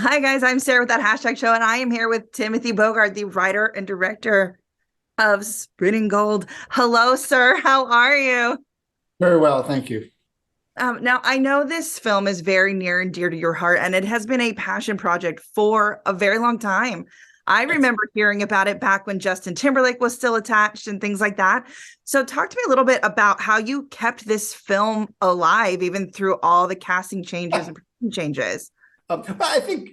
Hi, guys. I'm Sarah with that hashtag show, and I am here with Timothy Bogart, the writer and director of Spinning Gold. Hello, sir. How are you? Very well, thank you. Now, I know this film is very near and dear to your heart, and it has been a passion project for a very long time. I Yes. remember hearing about it back when Justin Timberlake was still attached and things like that. So, talk to me a little bit about how you kept this film alive, even through all the casting changes and production changes. But I think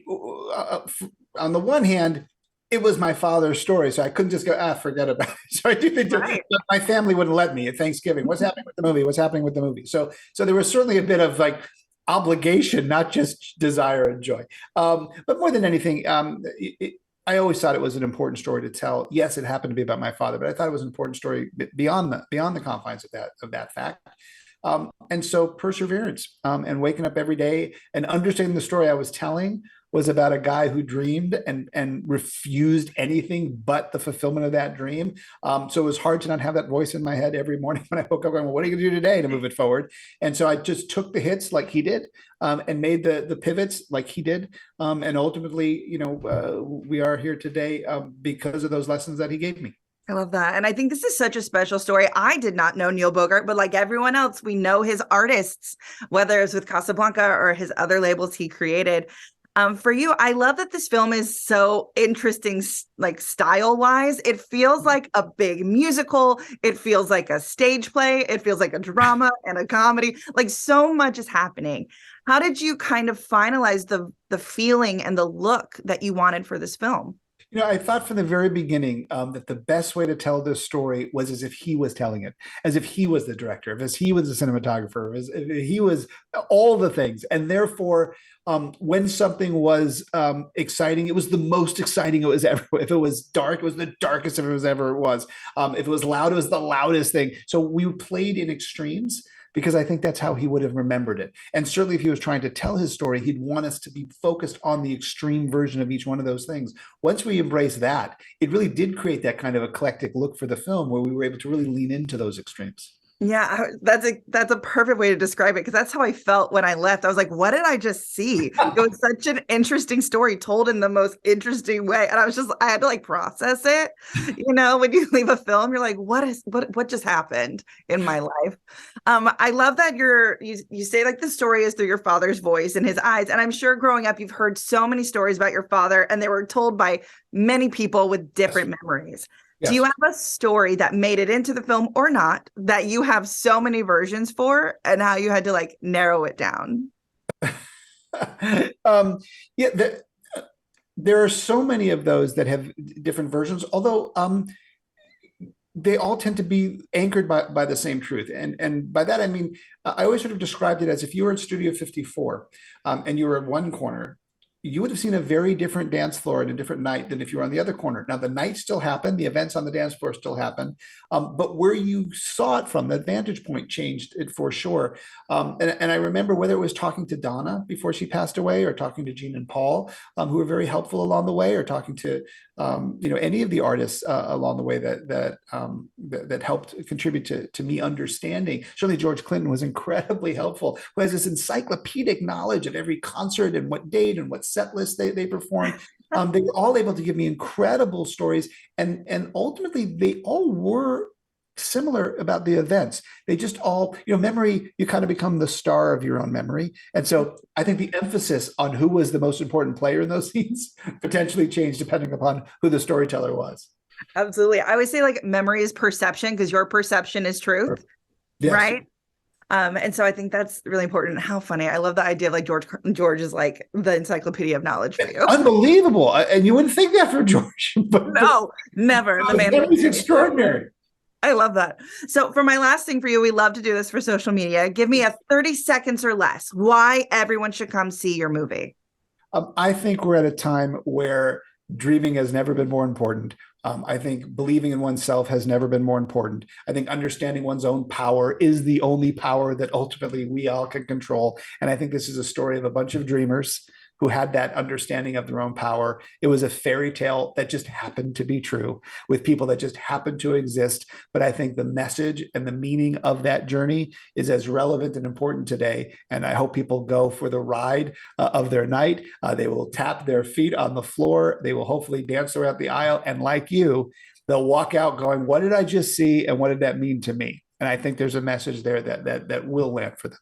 on the one hand, it was my father's story, so I couldn't just go, forget about it. So I do think Right. that my family wouldn't let me at Thanksgiving. What's happening with the movie? What's happening with the movie? So there was certainly a bit of like obligation, not just desire and joy. But more than anything, I always thought it was an important story to tell. Yes, it happened to be about my father, but I thought it was an important story beyond the confines of that fact. And so perseverance and waking up every day and understanding the story I was telling was about a guy who dreamed and refused anything but the fulfillment of that dream. So it was hard to not have that voice in my head every morning when I woke up going, well, what are you going to do today to move it forward? And so I just took the hits like he did, and made the pivots like he did. And ultimately, we are here today because of those lessons that he gave me. I love that. And I think this is such a special story. I did not know Neil Bogart, but like everyone else, we know his artists, whether it's with Casablanca or his other labels he created. For you, I love that this film is so interesting, like style wise. It feels like a big musical. It feels like a stage play. It feels like a drama and a comedy. Like so much is happening. How did you kind of finalize the feeling and the look that you wanted for this film? I thought from the very beginning that the best way to tell this story was as if he was telling it, as if he was the director, as he was the cinematographer, as if he was all the things. And therefore, when something was exciting, it was the most exciting it was ever. If it was dark, it was the darkest it was ever was. If it was loud, it was the loudest thing. So we played in extremes because I think that's how he would have remembered it. And certainly, if he was trying to tell his story, he'd want us to be focused on the extreme version of each one of those things. Once we embrace that, it really did create that kind of eclectic look for the film where we were able to really lean into those extremes. Yeah, that's a perfect way to describe it because that's how I felt when I left. I was like, what did I just see? It was such an interesting story told in the most interesting way. And I had to like process it. When you leave a film, you're like, what just happened in my life? I love that you say like the story is through your father's voice and his eyes. And I'm sure growing up, you've heard so many stories about your father, and they were told by many people with Yes. different memories. Do you Yes. have a story that made it into the film or not that you have so many versions for and how you had to like narrow it down? um, yeah, there are so many of those that have different versions, although they all tend to be anchored by the same truth. And by that, I mean, I always sort of described it as if you were in Studio 54 and you were in one corner, you would have seen a very different dance floor and a different night than if you were on the other corner. Now, the nights still happen, the events on the dance floor still happen, but where you saw it from, the vantage point changed it for sure. And I remember whether it was talking to Donna before she passed away, or talking to Gene and Paul, who were very helpful along the way, or talking to any of the artists along the way that helped contribute to me understanding. Certainly, George Clinton was incredibly helpful, who has this encyclopedic knowledge of every concert and what date and what set list they performed. They were all able to give me incredible stories, and ultimately they all were similar about the events. They just all, memory, you kind of become the star of your own memory. And so I think the emphasis on who was the most important player in those scenes potentially changed depending upon who the storyteller was. Absolutely. I always say like memory is perception because your perception is truth, Yes. right? And so I think that's really important. How funny. I love the idea of like George is like the encyclopedia of knowledge for you. Unbelievable. And you wouldn't think that for George, but No, never. The man that was a was genius. extraordinary. I love that. So for my last thing for you, we love to do this for social media. Give me a 30 seconds or less why everyone should come see your movie. I think we're at a time where dreaming has never been more important. I think believing in oneself has never been more important. I think understanding one's own power is the only power that ultimately we all can control. And I think this is a story of a bunch of dreamers who had that understanding of their own power. It was a fairy tale that just happened to be true with people that just happened to exist. But I think the message and the meaning of that journey is as relevant and important today. And I hope people go for the ride of their night. They will tap their feet on the floor. They will hopefully dance around the aisle. And like you, they'll walk out going, what did I just see? And what did that mean to me? And I think there's a message there that will land for them.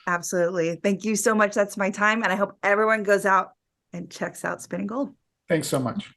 Absolutely. Thank you so much. That's my time. And I hope everyone goes out and checks out Spinning Gold. Thanks so much.